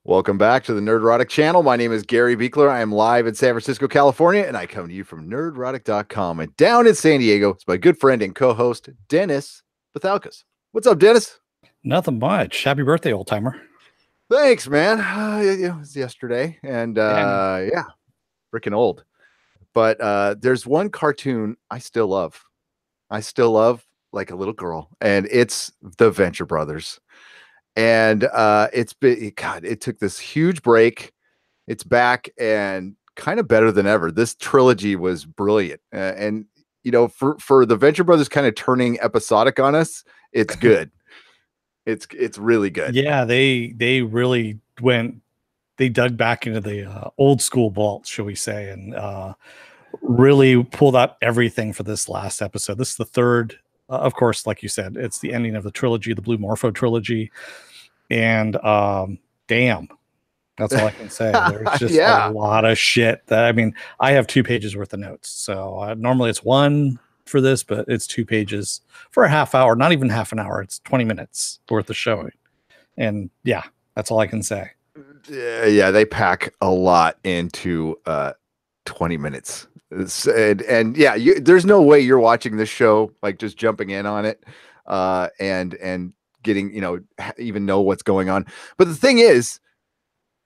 Welcome back to the Nerdrotic channel. My name is Gary Beekler. I am live in San Francisco, California, and I come to you from nerdrotic.com. And down in San Diego, it's my good friend and co-host, Dennis Bethalkas. What's up, Dennis? Nothing much. Happy birthday, old timer. Thanks, man. It was yesterday, and yeah, freaking old. But there's one cartoon I still love. I still love like a little girl, and it's the Venture Brothers. And it's been, God, it took this huge break. It's back and kind of better than ever. This trilogy was brilliant. And you know, for the Venture Brothers kind of turning episodic on us, it's good. It's really good. Yeah, they really they dug back into the old school vault, shall we say, and really pulled out everything for this last episode. This is the third, of course, like you said, it's the ending of the trilogy, the Blue Morpho trilogy. And damn, that's all I can say. There's just a lot of shit that, I mean, I have 2 pages worth of notes. So normally it's 1 for this, but it's 2 pages for a half hour, not even half an hour. It's 20 minutes worth of showing. And yeah, that's all I can say. Yeah, they pack a lot into 20 minutes. And yeah, there's no way you're watching this show, like just jumping in on it and getting, you know, even know what's going on. But the thing is,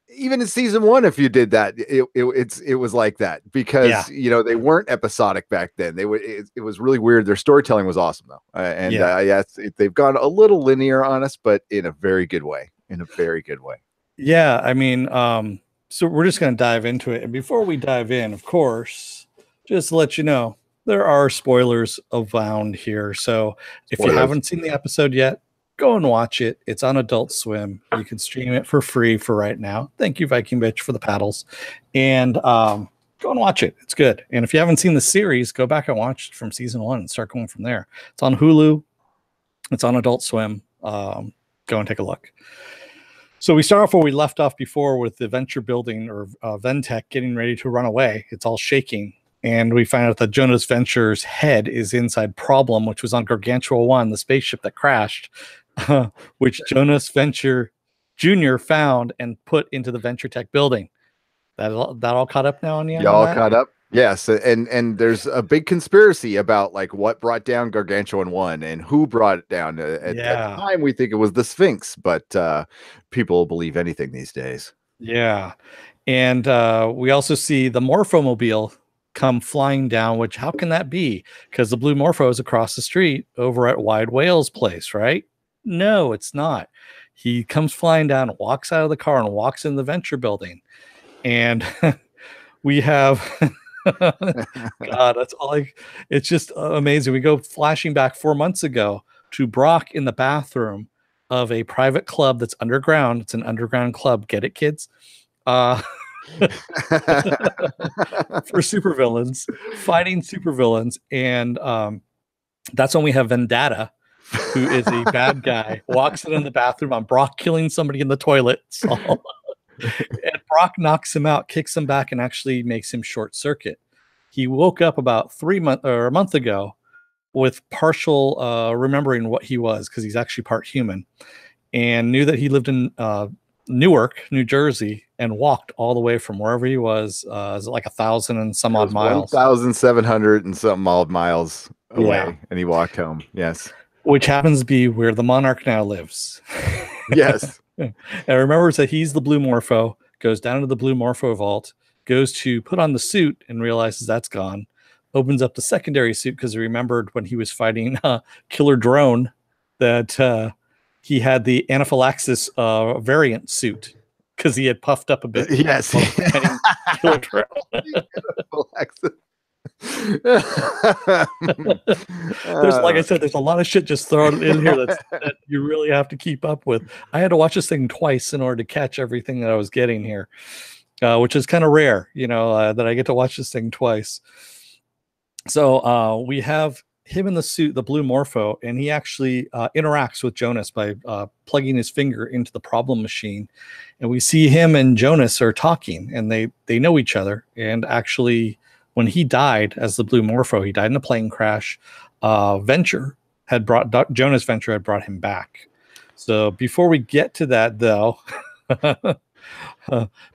even in season 1, if you did that, it was like that because you know, they weren't episodic back then. It was really weird. Their storytelling was awesome though. They've gone a little linear on us, but in a very good way. Yeah, I mean, so we're just going to dive into it. And before we dive in, of course, just to let you know, there are spoilers abound here. So if you haven't seen the episode yet, go and watch it. It's on Adult Swim. You can stream it for free for right now. Thank you, Viking Bitch, for the paddles. And go and watch it. It's good. And if you haven't seen the series, go back and watch it from season 1 and start going from there. It's on Hulu. It's on Adult Swim. Go and take a look. So we start off where we left off before with the Venture building, or Ventec, getting ready to run away. It's all shaking. And we find out that Jonas Venture's head is inside Problem, which was on Gargantua 1, the spaceship that crashed, which Jonas Venture Jr. found and put into the Venture Tech building. That all caught up now on you? Y'all caught up? Yes. And there's a big conspiracy about like what brought down Gargantuan 1 and who brought it down. At the time, we think it was the Sphinx, but people believe anything these days. Yeah. And we also see the Morphomobile come flying down, which how can that be? Because the Blue Morpho is across the street over at Wide Whale's place, right? No, it's not. He comes flying down, walks out of the car, and walks in the Venture building. And we have God, that's all it's just amazing. We go flashing back 4 months ago to Brock in the bathroom of a private club that's underground. It's an underground club. Get it, kids? For supervillains, fighting supervillains. And that's when we have Vendetta, who is a bad guy, walks in the bathroom on Brock killing somebody in the toilet. And Brock knocks him out, kicks him back, and actually makes him short circuit. He woke up about a month ago with partial remembering what he was, because he's actually part human, and knew that he lived in Newark, New Jersey, and walked all the way from wherever he was, like 1,000 and some odd miles. 1,700 and something odd miles away, and he walked home. Yes. Which happens to be where the Monarch now lives. Yes. And remembers that he's the Blue Morpho, goes down to the Blue Morpho vault, goes to put on the suit and realizes that's gone. Opens up the secondary suit because he remembered when he was fighting Killer Drone that he had the anaphylaxis variant suit because he had puffed up a bit. Yes. Killer Drone. Like I said, there's a lot of shit just thrown in here that you really have to keep up with. I had to watch this thing twice in order to catch everything that I was getting here, which is kind of rare, you know, that I get to watch this thing twice. So we have him in the suit, the Blue Morpho, and he actually interacts with Jonas by plugging his finger into the Problem machine, and we see him and Jonas are talking, and they know each other. And actually, when he died as the Blue Morpho, he died in a plane crash. Jonas Venture had brought him back. So before we get to that, though,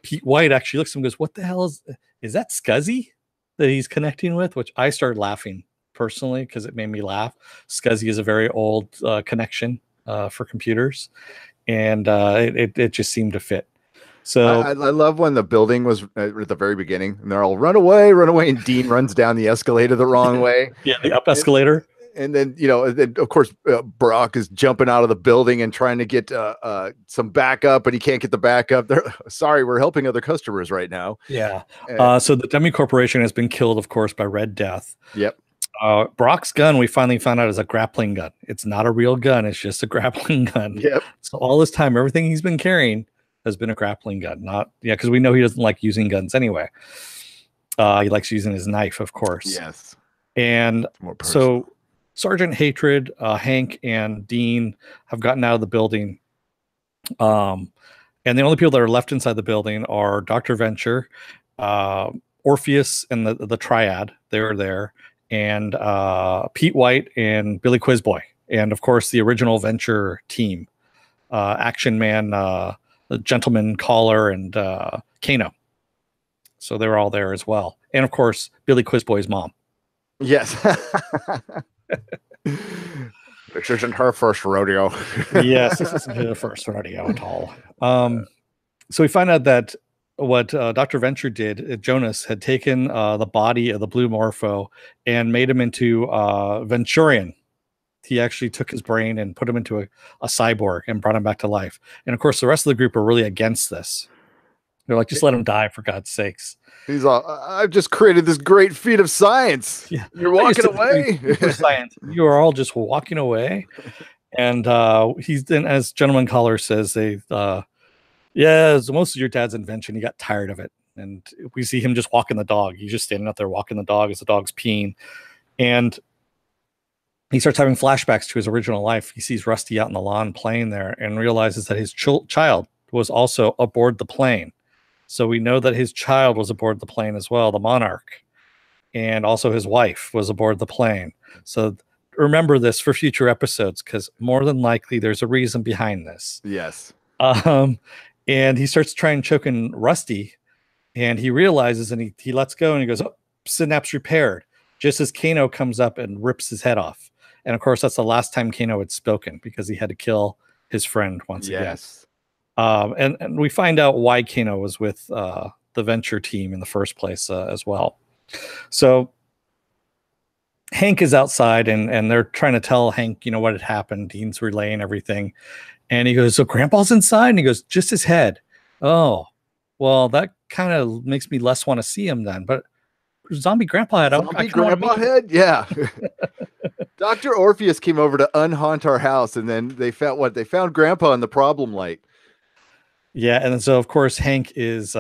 Pete White actually looks at him and goes, "What the hell is that Scuzzy that he's connecting with?" Which I started laughing personally because it made me laugh. Scuzzy is a very old connection for computers, and it just seemed to fit. So I love when the building was at the very beginning, and they're all run away, and Dean runs down the escalator the wrong way. Yeah, the up escalator. And then, of course, Brock is jumping out of the building and trying to get some backup, but he can't get the backup. Sorry, we're helping other customers right now. Yeah. So the Demi Corporation has been killed, of course, by Red Death. Yep. Brock's gun, we finally found out, is a grappling gun. It's not a real gun. It's just a grappling gun. Yep. So all this time, everything he's been carrying has been a grappling gun. Because we know he doesn't like using guns anyway. He likes using his knife, of course. Yes. And so Sergeant Hatred, Hank, and Dean have gotten out of the building. And the only people that are left inside the building are Dr. Venture, Orpheus, and the Triad. They're there. And Pete White and Billy Quizboy. And, of course, the original Venture team. Action Man, the Gentleman Caller, and Kano. So they're all there as well. And, of course, Billy Quizboy's mom. Yes. This isn't her first rodeo. Yes, this isn't her first rodeo at all. So we find out that what Dr. Venture did, Jonas had taken the body of the blue Morpho and made him into Venturian. He actually took his brain and put him into a cyborg and brought him back to life. And of course, the rest of the group are really against this. They're like, just let him die, for God's sakes. He's all, I've just created this great feat of science. Yeah. You're walking away. Science. You are all just walking away. And he's then, as Gentleman Caller says, most of your dad's invention, he got tired of it. And we see him just walking the dog. He's just standing out there walking the dog as the dog's peeing. And he starts having flashbacks to his original life. He sees Rusty out in the lawn playing there and realizes that his child was also aboard the plane. So we know that his child was aboard the plane as well, the Monarch. And also his wife was aboard the plane. So remember this for future episodes, because more than likely there's a reason behind this. Yes. And he starts trying choking Rusty, and he realizes, and he lets go, and he goes, "Oh, synapse repaired," just as Kano comes up and rips his head off. And of course, that's the last time Kano had spoken, because he had to kill his friend once again. And we find out why Kano was with the Venture team in the first place as well. So Hank is outside, and they're trying to tell Hank, what had happened. Dean's relaying everything. And he goes, "So Grandpa's inside?" And he goes, "Just his head." "Oh, well, that kind of makes me less want to see him then. But zombie Grandpa head. Zombie Grandpa head? Yeah. Dr. Orpheus came over to unhaunt our house, and then they found what? They found Grandpa in the problem light. Yeah, and so of course Hank is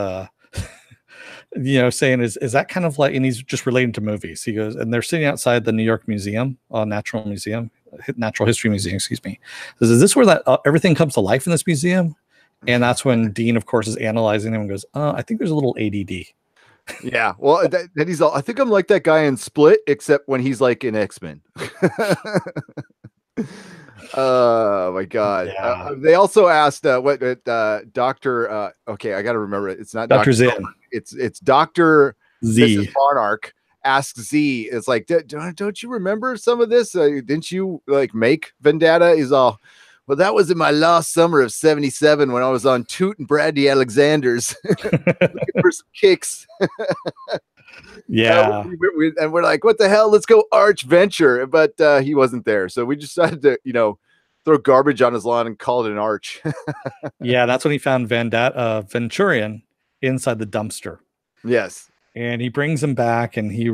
saying, is that kind of like, and he's just relating to movies. He goes, and they're sitting outside the New York Museum, Natural History Museum, excuse me. Is this where that everything comes to life in this museum? And that's when Dean, of course, is analyzing him and goes, I think there's a little ADD. Yeah, well, then he's all, I think I'm like that guy in Split, except when he's like in X-Men. Oh my God. Yeah. They also asked what Dr. Okay, I got to remember it. It's not Dr. Zin. It's Dr. Z. Mrs. Monarch. Ask Z. It's like, don't you remember some of this? Didn't you like make Vendetta? He's all, well, that was in my last summer of '77 when I was on Toot and Brandy Alexanders looking for some kicks. Yeah. And we're like, what the hell? Let's go Arch Venture. But he wasn't there. So we decided to, throw garbage on his lawn and call it an arch. Yeah, that's when he found Venturian inside the dumpster. Yes. And he brings him back, and he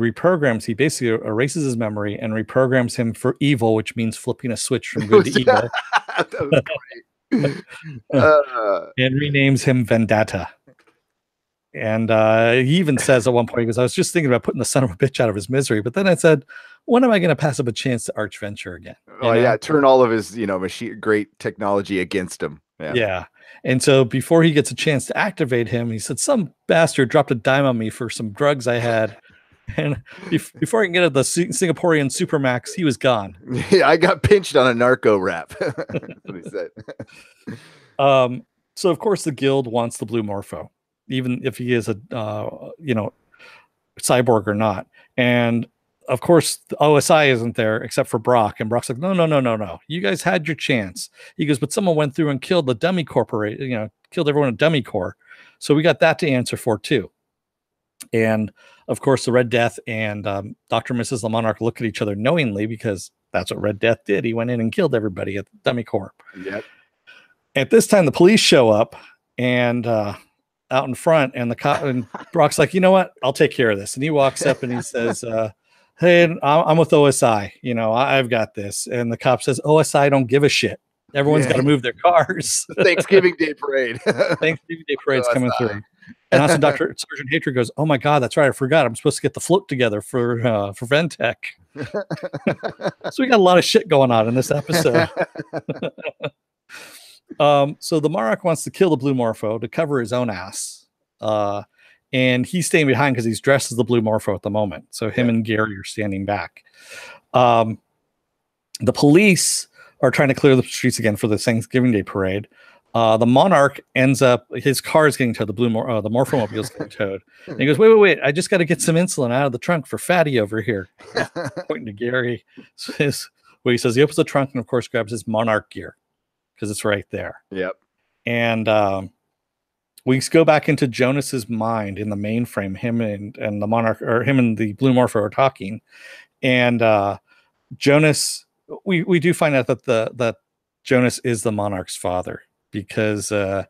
basically erases his memory and reprograms him for evil, which means flipping a switch from good to evil. That was great. And renames him Vendetta. And he even says at one point, he goes, "I was just thinking about putting the son of a bitch out of his misery, but then I said, when am I going to pass up a chance to Arch Venture again?" Yeah, turn all of his, great technology against him. Yeah. And so before he gets a chance to activate him, he said, "Some bastard dropped a dime on me for some drugs I had. And before I can get at the Singaporean Supermax, he was gone." Yeah, I got pinched on a narco rap. That's what he said. So of course the guild wants the blue Morpho, even if he is a cyborg or not. And of course the OSI isn't there except for Brock, and Brock's like, no, you guys had your chance. He goes, but someone went through and killed the dummy corporation, killed everyone in dummy core, so we got that to answer for too. And of course the Red Death and Dr. and Mrs. the Monarch look at each other knowingly, because that's what Red Death did. He went in and killed everybody at the dummy core. Yep. At this time the police show up and out in front, and the cop, and Brock's like, you know what, I'll take care of this. And he walks up and he says, hey, I'm with OSI, I've got this. And the cop says, OSI don't give a shit. Everyone's got to move their cars. Thanksgiving Day parade. Thanksgiving Day parade's coming through. And also Dr. Sergeant Hatred goes, oh my God, that's right, I forgot, I'm supposed to get the float together for Ventec. So we got a lot of shit going on in this episode. So the Monarch wants to kill the blue Morpho to cover his own ass. And he's staying behind because he's dressed as the blue Morpho at the moment. So him and Gary are standing back. The police are trying to clear the streets again for the Thanksgiving Day parade. The Monarch ends up, his car is getting towed, the Morphomobile is getting towed. And he goes, wait, I just got to get some insulin out of the trunk for Fatty over here. Pointing to Gary. So he says he opens the trunk and of course grabs his Monarch gear, because it's right there. Yep. And we go back into Jonas's mind in the mainframe. Him and the Monarch, or him and the blue Morpho are talking. And Jonas, we do find out that Jonas is the Monarch's father, because the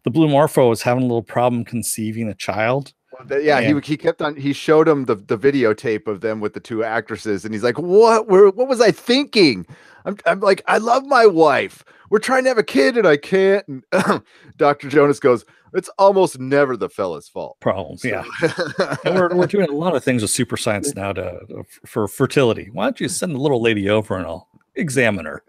blue Morpho was having a little problem conceiving a child. Yeah, he kept on. He showed him the videotape of them with the two actresses, and he's like, "What was I thinking? I'm like, I love my wife. We're trying to have a kid, and I can't." And Dr. Jonas goes, "It's almost never the fella's fault." Problems, so. Yeah. And we're doing a lot of things with super science now for fertility. Why don't you send the little lady over and I'll examine her?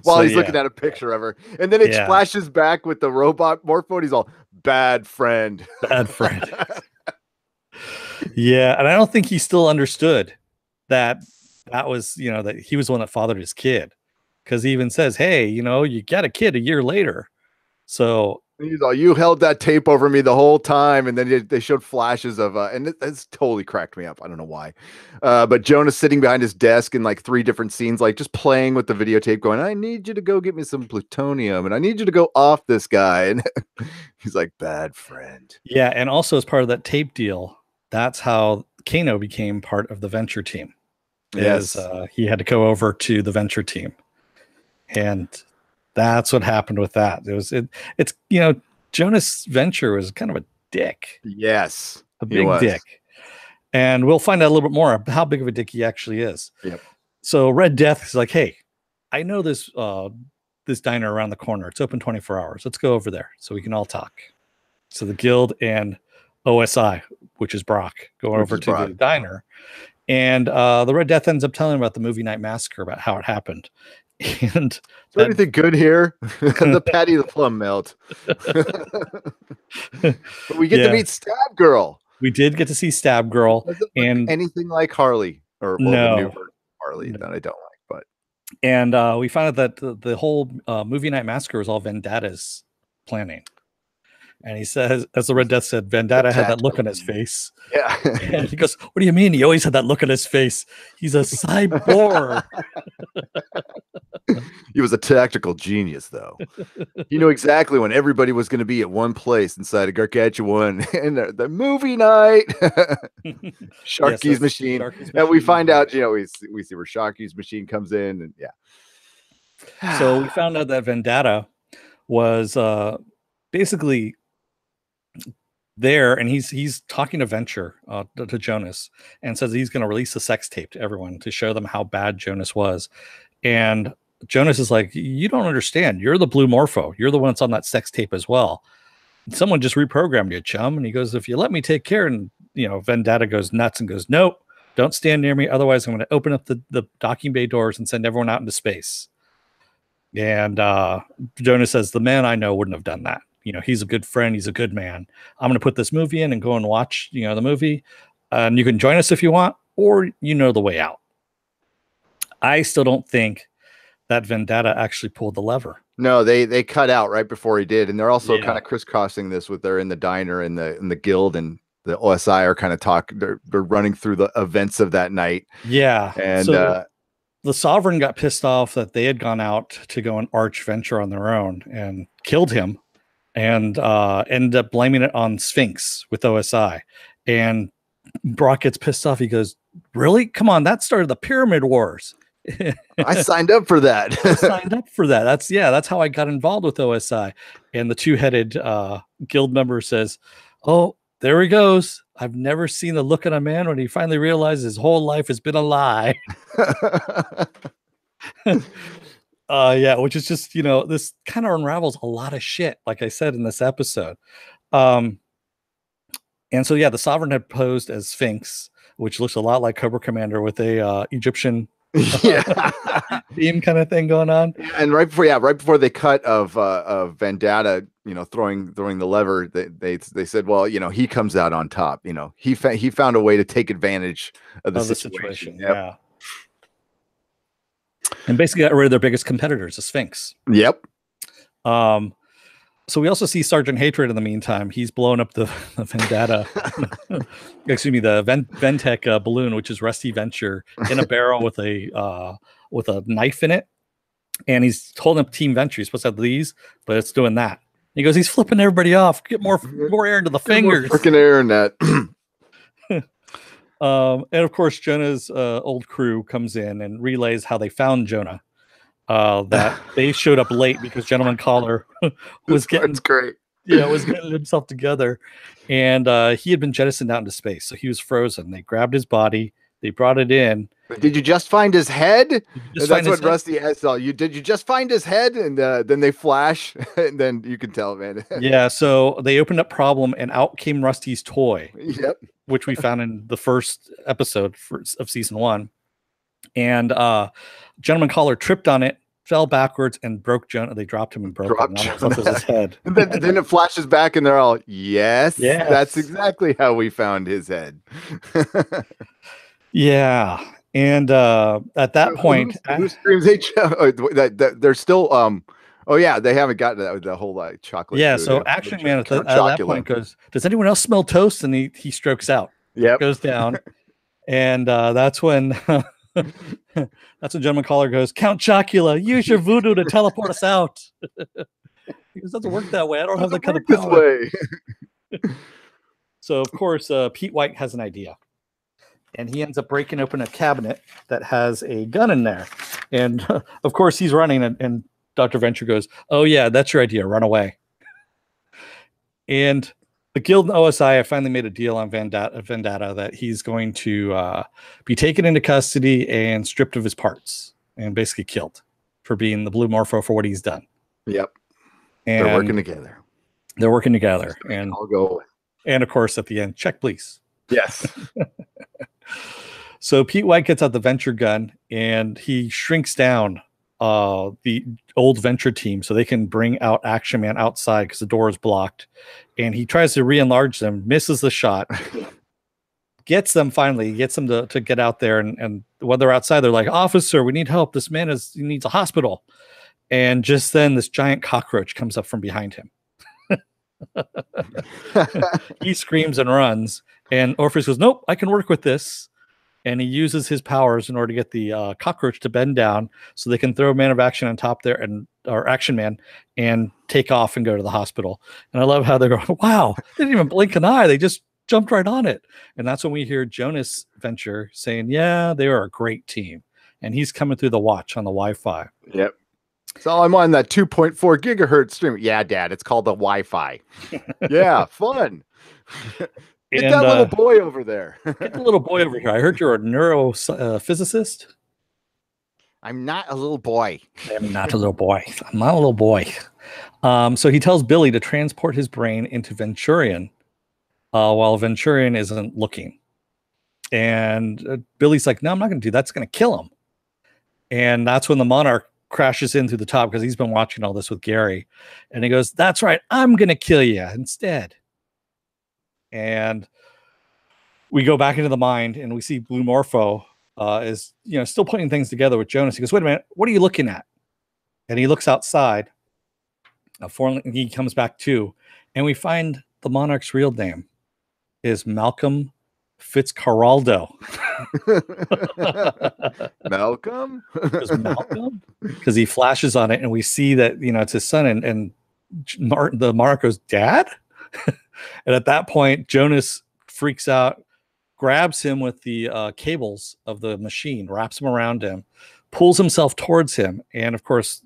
While he's looking at a picture of her, and then it splashes back with the robot Morpho. He's all, bad friend. Yeah, and I don't think he still understood that was, that he was the one that fathered his kid, because he even says, hey, you got a kid a year later. So he's all, you held that tape over me the whole time. And then they showed flashes of and it's totally cracked me up. I don't know why. But Jonah's sitting behind his desk in like 3 different scenes, like just playing with the videotape, going, I need you to go get me some plutonium, and I need you to go off this guy. And he's like, bad friend. Yeah, and also as part of that tape deal, that's how Kano became part of the Venture team. Yes. He had to go over to the Venture team. And that's what happened with that. It's Jonas Venture was kind of a dick. Yes. A big dick. And we'll find out a little bit more about how big of a dick he actually is. Yep. So Red Death is like, hey, I know this diner around the corner. It's open 24 hours. Let's go over there so we can all talk. So the guild and OSI, which is Brock, go over to the diner. And the Red Death ends up telling about the movie night massacre, about how it happened. And is there anything good here? The Patty the Plum Melt. But we get to meet Stab Girl. We did get to see Stab Girl. And anything like Harley, or the new Harley that I don't like. But and we found out that the whole movie night massacre was all Vendatta's planning. And he says, as the Red Death said, Vendatta had that look on his face. Yeah. And he goes, what do you mean? He always had that look on his face. He's a cyborg. He was a tactical genius, though. He knew exactly when everybody was going to be at one place inside a Gargantuan and the movie night. Sharky's machine. And we find out, we see where Sharky's machine comes in. And yeah. So we found out that Vendatta was basically there, and he's talking to Venture, to Jonas, and says he's going to release a sex tape to everyone to show them how bad Jonas was. And Jonas is like, you don't understand. You're the blue Morpho. You're the one that's on that sex tape as well. Someone just reprogrammed you, chum. And he goes, if you let me take care. And Vendatta goes nuts and goes, nope, don't stand near me. Otherwise, I'm going to open up the docking bay doors and send everyone out into space. And Jonas says, the man I know wouldn't have done that. He's a good friend. He's a good man. I'm going to put this movie in and go and watch, the movie. And you can join us if you want, or the way out. I still don't think that Vendatta actually pulled the lever. No, they cut out right before he did, and they're also kind Yeah. of crisscrossing this with they're in the diner and the guild and the OSI are kind of they're running through the events of that night. Yeah. And So the Sovereign got pissed off that they had gone out to go and arch venture on their own and killed him, and ended up blaming it on Sphinx with OSI. And Brock gets pissed off. He goes, "Really? Come on, that started the Pyramid Wars." I signed up for that. I signed up for that. That's how I got involved with OSI. And the two-headed guild member says, "Oh, there he goes. I've never seen the look on a man when he finally realizes his whole life has been a lie." Yeah, which is just, this kind of unravels a lot of shit, like I said in this episode. And so, yeah, the Sovereign had posed as Sphinx, which looks a lot like Cobra Commander with a Egyptian theme kind of thing going on. And right before they cut of Vendetta, throwing the lever, they said, well, he comes out on top. He found a way to take advantage of the situation. Yep. Yeah. And basically got rid of their biggest competitors, the Sphinx. Yep. So we also see Sergeant Hatred in the meantime. He's blown up the Vendetta, excuse me, the Ventec balloon, which is Rusty Venture, in a barrel with a knife in it. And he's holding up Team Venture. He's supposed to have these, but it's doing that. He goes, he's flipping everybody off. Get more air into the fingers. Freaking air in that. And of course, Jonah's old crew comes in and relays how they found Jonah. That they showed up late because Gentleman Caller was getting great. Yeah, was getting himself together, and he had been jettisoned out into space, so he was frozen. They grabbed his body, they brought it in. Did you just find his head? That's what Rusty has. Did you just find his head? And then they flash, and then you can tell, man. Yeah, so they opened up Problem, and out came Rusty's toy. Yep. Which we found in the first episode of season 1. And Gentleman Caller tripped on it, fell backwards, and broke Jonah. They dropped him and broke him. His head. And then it flashes back, and they're all, yes, that's exactly how we found his head. Yeah. And at that point, who screams that they're still oh yeah, they haven't gotten the whole chocolate. Yeah, so Action Man at that point goes, "Does anyone else smell toast?" And he strokes out. Yeah, goes down, and that's when Gentleman Caller goes, "Count Chocula, use your voodoo to teleport us out." He goes, "Doesn't work that way. I don't have that kind of power." So of course, Pete White has an idea. And he ends up breaking open a cabinet that has a gun in there. And of course, he's running, and Dr. Venture goes, "Oh, yeah, that's your idea. Run away." And the Guild and OSI have finally made a deal on Vendetta that he's going to be taken into custody and stripped of his parts and basically killed for being the Blue Morpho for what he's done. Yep. And they're working together. They're working together. And I'll go away. And of course, at the end, check, please. Yes. So Pete White gets out the Venture gun and he shrinks down the old Venture team so they can bring out Action Man outside because the door is blocked. And he tries to re-enlarge them, misses the shot, gets them to get out there. And when they're outside, they're like, "Officer, we need help. This man he needs a hospital." And just then this giant cockroach comes up from behind him. He screams and runs. And Orpheus goes, "Nope, I can work with this." And he uses his powers in order to get the cockroach to bend down so they can throw Man of Action on top there or Action Man and take off and go to the hospital. And I love how they're going, "Wow, they didn't even blink an eye. They just jumped right on it." And that's when we hear Jonas Venture saying, "Yeah, they are a great team." And he's coming through the watch on the Wi-Fi. Yep. So I'm on that 2.4 gigahertz stream. Yeah, Dad, it's called the Wi-Fi. Yeah, fun. Get that little boy over there. Get the little boy over here. I heard you're a neurophysicist. I'm not a little boy. I'm not a little boy. I'm not a little boy. So he tells Billy to transport his brain into Venturion while Venturion isn't looking. And Billy's like, "No, I'm not going to do that. It's going to kill him." And that's when the Monarch crashes in through the top because he's been watching all this with Gary. And he goes, "That's right. I'm going to kill you instead." And we go back into the mind and we see Blue Morpho is still putting things together with Jonas. He goes, "Wait a minute, what are you looking at?" And he looks outside He comes back too, and we find the Monarch's real name is Malcolm Fitzcarraldo. Malcolm? Because Malcolm? Because he flashes on it, and we see that it's his son, and the Monarch goes, "Dad?" And at that point, Jonas freaks out, grabs him with the cables of the machine, wraps him around him, pulls himself towards him, and of course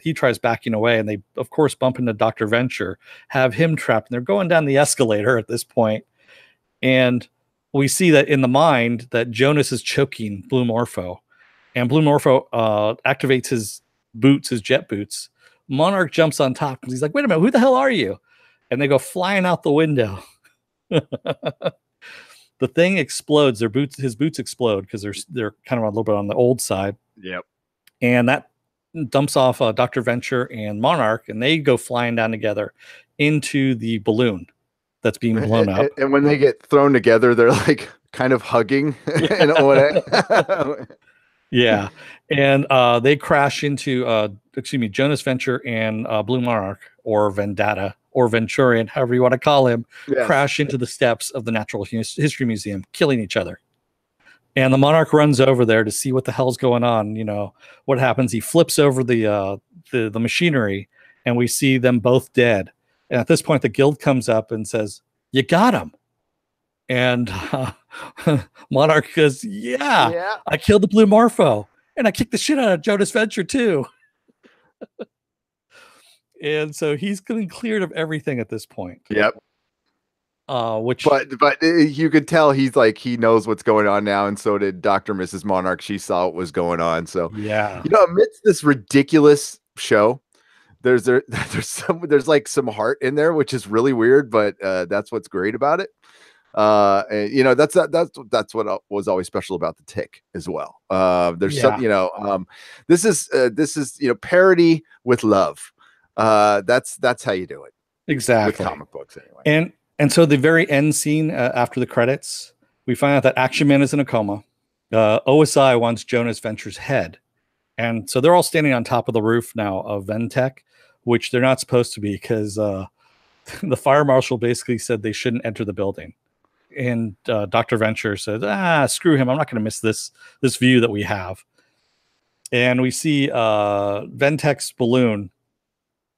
he tries backing away, and they of course bump into Dr. Venture, have him trapped, and they're going down the escalator at this point, and we see that in the mind that Jonas is choking Blue Morpho, and Blue Morpho activates his boots, his jet boots. Monarch jumps on top, and he's like, "Wait a minute, who the hell are you?" And they go flying out the window. The thing explodes. His boots explode because they're kind of a little bit on the old side. Yep. And that dumps off Dr. Venture and Monarch, and they go flying down together into the balloon that's being blown up. And when they get thrown together, they're like kind of hugging in a way. Yeah. And they crash into Jonas Venture and Blue Monarch, or Vendetta, or Venturian, however you want to call him, crash into the steps of the Natural History Museum, killing each other. And the Monarch runs over there to see what the hell's going on. What happens? He flips over the machinery, and we see them both dead. And at this point, the guild comes up and says, "You got him." And Monarch goes, yeah, I killed the Blue Morpho, and I kicked the shit out of Jonas Venture too. And so he's getting cleared of everything at this point. Yep. But you could tell he's like, he knows what's going on now, and so did Dr. and Mrs. Monarch. She saw what was going on. So yeah, amidst this ridiculous show, there's like some heart in there, which is really weird, but that's what's great about it. And that's what was always special about the Tick as well. There's some, this is parody with love. That's how you do it. Exactly. With comic books anyway. And so the very end scene after the credits, we find out that Action Man is in a coma. OSI wants Jonas Venture's head. And so they're all standing on top of the roof now of Ventec, which they're not supposed to be, because the fire marshal basically said they shouldn't enter the building. And Dr. Venture said, screw him. I'm not going to miss this view that we have. And we see Ventec's balloon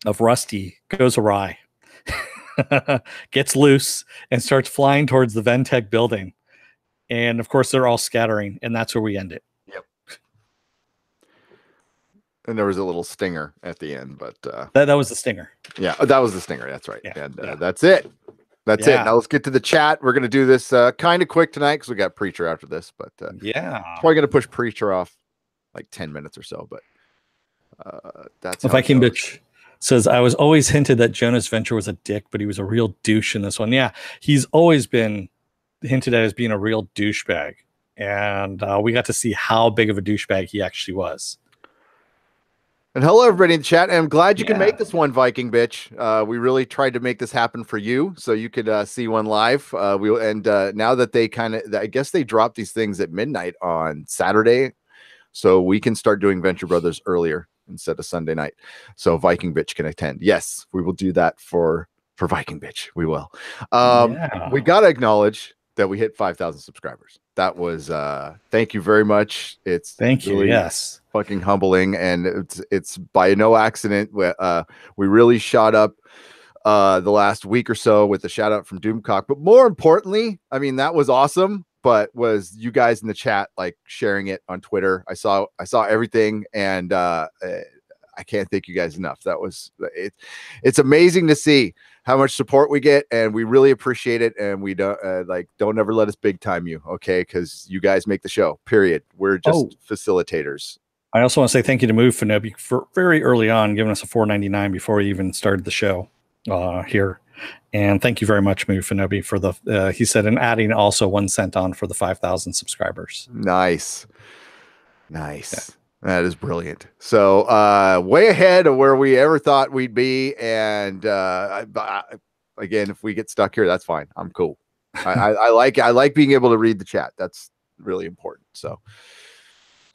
of Rusty goes awry, gets loose, and starts flying towards the Ventec building. And of course, they're all scattering, and that's where we end it. Yep. And there was a little stinger at the end, but that was the stinger. Yeah, that was the stinger. That's right. Yeah. And that's it. That's it. Now let's get to the chat. We're going to do this kind of quick tonight because we got Preacher after this, but probably going to push Preacher off like 10 minutes or so, but that's how Viking Bitch says, I was always hinted that Jonas Venture was a dick, but he was a real douche in this one. Yeah, he's always been hinted at as being a real douchebag, and we got to see how big of a douchebag he actually was. And hello, everybody in the chat. And I'm glad you can make this one, Viking Bitch. We really tried to make this happen for you so you could see one live. Now that I guess they dropped these things at midnight on Saturday, so we can start doing Venture Brothers earlier instead of Sunday night. So Viking Bitch can attend. Yes, we will do that for Viking Bitch. We will. We got to acknowledge that we hit 5,000 subscribers. That was thank you very much. Thank you. Yes, fucking humbling, and it's by no accident. We really shot up the last week or so with the shout out from Doomcock, but more importantly, I mean, that was awesome, but was you guys in the chat like sharing it on Twitter. I saw everything, and I can't thank you guys enough. That was it. It's amazing to see how much support we get, and we really appreciate it. And we don't ever let us big time you, okay? Because you guys make the show. Period. We're just facilitators. I also want to say thank you to Move Finobi for very early on giving us a $4.99 before we even started the show here. And thank you very much, Move Finobi, for the he said, and adding also 1 cent on for the 5,000 subscribers. Nice. Yeah. That is brilliant. So way ahead of where we ever thought we'd be. And again, if we get stuck here, that's fine. I'm cool. I like being able to read the chat. That's really important. So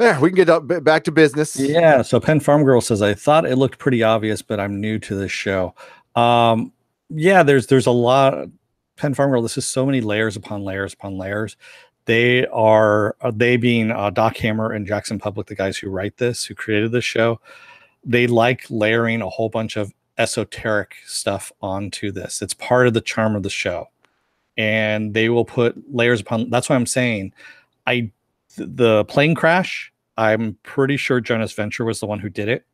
Yeah, we can get back to business. Yeah. So Penn Farm Girl says, I thought it looked pretty obvious, but I'm new to this show. Yeah, there's a lot. Penn Farm Girl, this is so many layers upon layers upon layers. They being Doc Hammer and Jackson Public, the guys who write this, who created this show, they like layering a whole bunch of esoteric stuff onto this. It's part of the charm of the show. And they will put layers upon. That's why I'm saying the plane crash, I'm pretty sure Jonas Venture was the one who did it.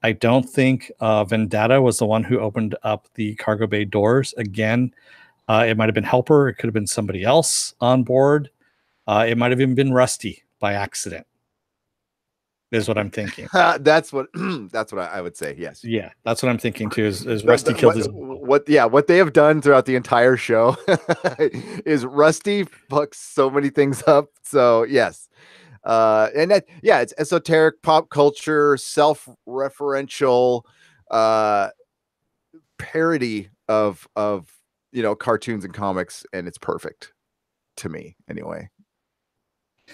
I don't think Vendetta was the one who opened up the cargo bay doors. Again, it might have been Helper. It could have been somebody else on board. It might have even been Rusty by accident. Is what I'm thinking. That's what I would say. Yes. Yeah, that's what I'm thinking too. Is Rusty killed his what they have done throughout the entire show is Rusty fucks so many things up. So yes. And that, yeah, it's esoteric pop culture, self-referential parody of cartoons and comics, and it's perfect to me anyway.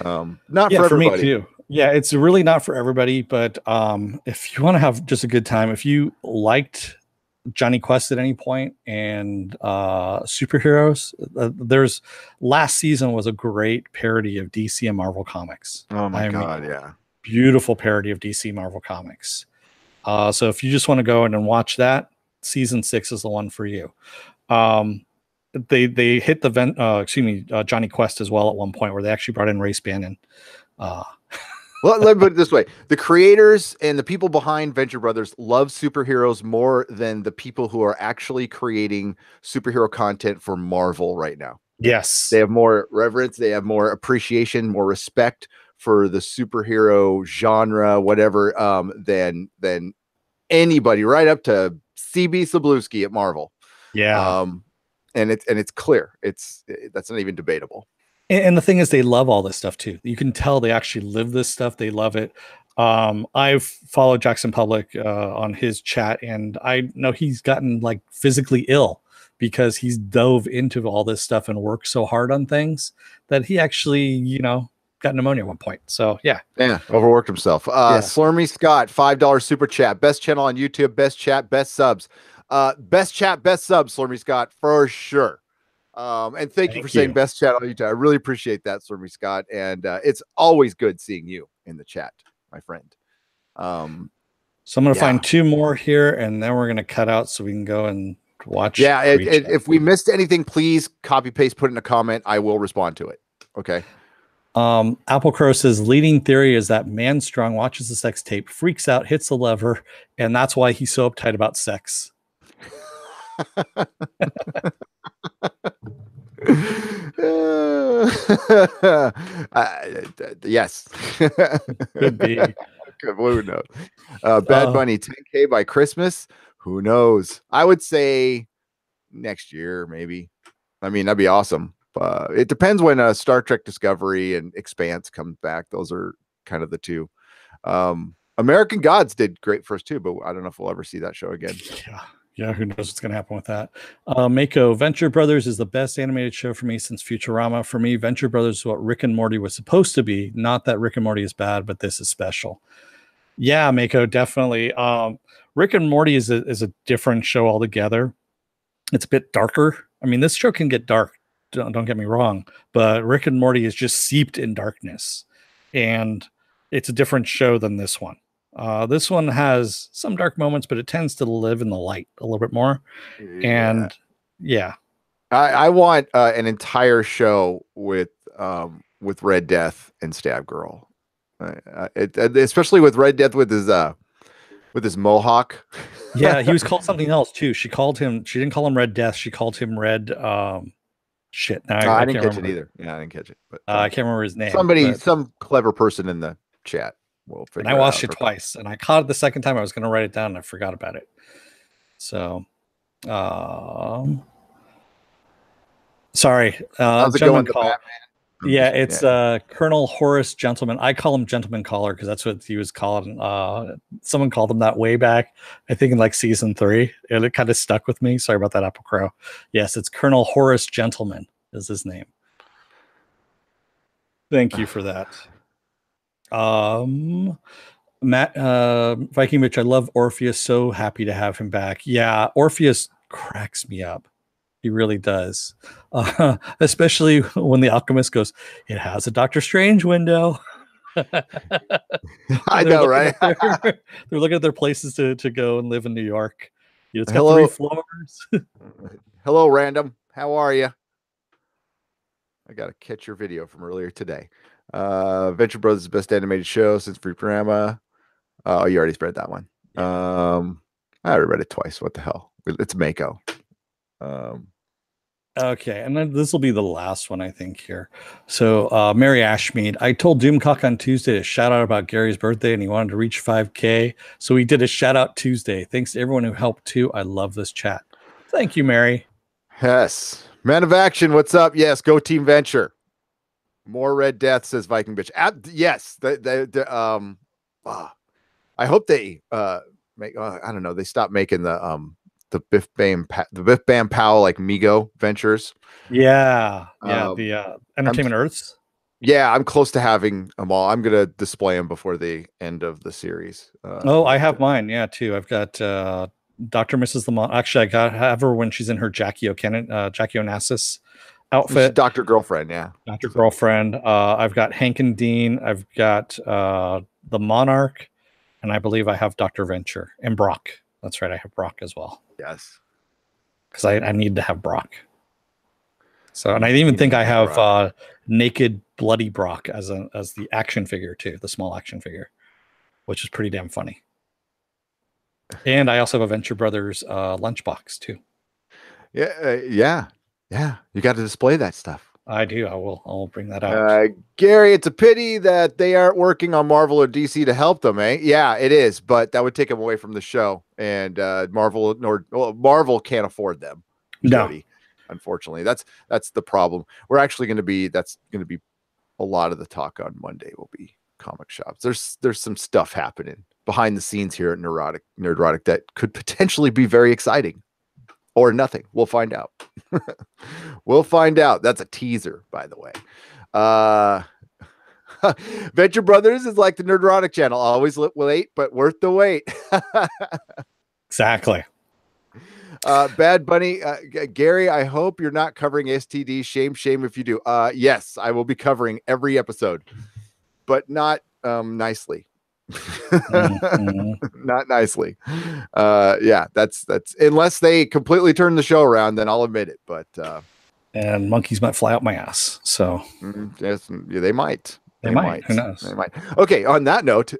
Not for everybody. Me too. Yeah, it's really not for everybody, but if you want to have just a good time, if you liked Johnny Quest at any point and superheroes, there's last season was a great parody of DC and Marvel comics. Oh my God, yeah. Beautiful parody of DC Marvel comics. So if you just want to go in and watch that, season 6 is the one for you. They hit the Johnny Quest as well at one point where they actually brought in Ray Spannon. Well, let me put it this way. The creators and the people behind Venture Brothers love superheroes more than the people who are actually creating superhero content for Marvel right now. Yes. They have more reverence. They have more appreciation, more respect for the superhero genre, whatever, than anybody, right up to CB Cebulski at Marvel. Yeah. And it's clear. That's not even debatable. And the thing is, they love all this stuff too. You can tell they actually live this stuff. They love it. I've followed Jackson Public on his chat, and I know he's gotten like physically ill because he's dove into all this stuff and worked so hard on things that he actually, got pneumonia at one point. So yeah, overworked himself. Slurmy Scott, $5 super chat. Best channel on YouTube. Best chat. Best subs. Best chat. Best subs. Slurmy Scott for sure. And thank you for saying best chat on YouTube. I really appreciate that, Slurmy Scott. And it's always good seeing you in the chat, my friend. So I'm going to find 2 more here, and then we're going to cut out so we can go and watch. Yeah, if we missed anything, please copy paste, put in a comment. I will respond to it. Okay. Apple Crow says leading theory is that Man Strong watches the sex tape, freaks out, hits the lever, and that's why he's so uptight about sex. Yes. Could be. Who knows? Bad Bunny 10K by Christmas. Who knows? I would say next year, maybe. I mean, that'd be awesome. But it depends when Star Trek Discovery and Expanse comes back. Those are kind of the two. American Gods did great first too, but I don't know if we'll ever see that show again. Yeah, who knows what's going to happen with that. Mako, Venture Brothers is the best animated show for me since Futurama. For me, Venture Brothers is what Rick and Morty was supposed to be. Not that Rick and Morty is bad, but this is special. Yeah, Mako, definitely. Rick and Morty is a different show altogether. It's a bit darker. I mean, this show can get dark. Don't get me wrong, but Rick and Morty is just seeped in darkness, and it's a different show than this one. This one has some dark moments, but it tends to live in the light a little bit more. And I want an entire show with Red Death and Stab Girl, especially with Red Death with his mohawk. Yeah, he was called something else too. She didn't call him Red Death. She called him Red. Shit. No, I didn't catch it either. Yeah, I didn't catch it. But I can't remember his name. Some clever person in the chat. And I watched it twice, and I caught it the second time. I was going to write it down, and I forgot about it. So, sorry. How's it going, Batman? Yeah, it's Colonel Horace Gentleman. I call him Gentleman Caller because that's what he was called. Someone called him that way back, I think in like season 3. And it kind of stuck with me. Sorry about that, Apple Crow. Yes, it's Colonel Horace Gentleman is his name. Thank you for that. Matt Viking Mitch, I love Orpheus. So happy to have him back. Yeah, Orpheus cracks me up. He really does. Especially when the alchemist goes, it has a Doctor Strange window. I know, right? They're looking at their places to go and live in New York. It's got Hello. 3 floors. Hello, random. How are you? I got to catch your video from earlier today. Venture Brothers is the best animated show since Futurama. Oh, you already spread that one. Yeah. I already read it twice. What the hell? It's Mako. Okay, and then this will be the last one, I think, here. So, Mary Ashmead, I told Doomcock on Tuesday to shout out about Gary's birthday, and he wanted to reach 5K. So we did a shout out Tuesday. Thanks to everyone who helped too. I love this chat. Thank you, Mary. Yes. Man of Action, what's up? Yes, go Team Venture. More Red Death, says Viking Bitch. Yes. I hope they make I don't know, they stopped making the Biff Bam Pow like Mego ventures. Yeah. The Entertainment Earths. Yeah, I'm close to having them all. I'm gonna display them before the end of the series. I have mine, yeah, too. I've got Dr. Mrs. Lamont. Actually, I have her when she's in her Jackie Onassis outfit. Dr. Girlfriend, yeah. Dr. Girlfriend. I've got Hank and Dean. I've got the Monarch, and I believe I have Dr. Venture and Brock. That's right, I have Brock as well. Yes. Because I need to have Brock. So, and I even think I have naked bloody Brock as the action figure too, the small action figure, which is pretty damn funny. And I also have a Venture Brothers lunchbox too. Yeah. You got to display that stuff. I do. I'll bring that out. Gary, it's a pity that they aren't working on Marvel or DC to help them, eh? Yeah, it is, but that would take them away from the show, and Marvel can't afford them. No, Jody, unfortunately, that's the problem. We're actually going to be a lot of the talk on Monday will be comic shops. There's some stuff happening behind the scenes here at Nerdrotic that could potentially be very exciting. Or nothing. We'll find out. We'll find out. That's a teaser, by the way. Venture Brothers is like the Nerdrotic channel. Always late, but worth the wait. Exactly. Bad Bunny. Gary, I hope you're not covering STD. Shame if you do. Yes, I will be covering every episode, but not nicely. Not nicely. Yeah, that's unless they completely turn the show around, then I'll admit it. But and monkeys might fly out my ass. So yes, they might. They might. Who knows? They might. Okay. On that note,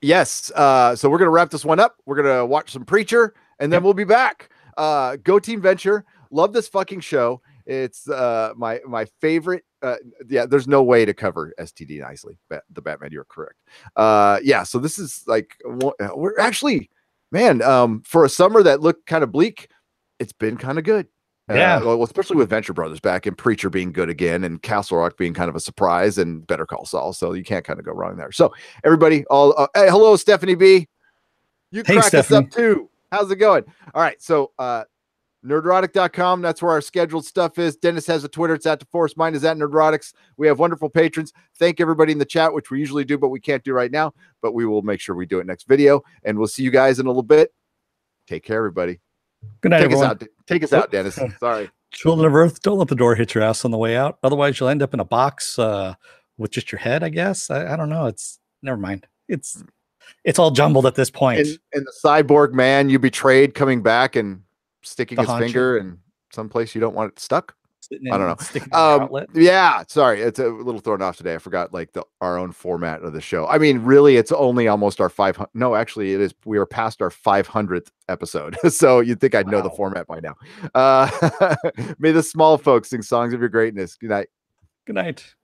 yes. So we're gonna wrap this one up. We're gonna watch some Preacher, and then we'll be back. Go Team Venture. Love this fucking show. It's my favorite. Yeah, there's no way to cover STD nicely. The Batman, you're correct. Yeah, so this is like we're actually, man, for a summer that looked kind of bleak, it's been kind of good. Yeah, well, especially with Venture Brothers back and Preacher being good again, and Castle Rock being kind of a surprise, and Better Call Saul. So you can't kind of go wrong there. So everybody, hey, hello, Stephanie B. You crack us up too. How's it going? All right, so Nerdrotic.com. That's where our scheduled stuff is. Dennis has a Twitter. It's at DeForest. Mine is at Nerdrotics. We have wonderful patrons. Thank everybody in the chat, which we usually do, but we can't do right now. But we will make sure we do it next video. And we'll see you guys in a little bit. Take care, everybody. Good night, everyone. Take us out, Dennis. Sorry. Children of Earth, don't let the door hit your ass on the way out. Otherwise, you'll end up in a box with just your head, I guess. I don't know. Never mind. It's all jumbled at this point. And the cyborg man you betrayed coming back and sticking his finger in someplace you don't want it stuck. I don't know. Yeah, sorry, it's a little thrown off today. I forgot like our own format of the show. I mean, really, it's only almost our 500. No, actually, it is. We are past our 500th episode, so you'd think I'd know the format by now. May the small folks sing songs of your greatness. Good night. Good night.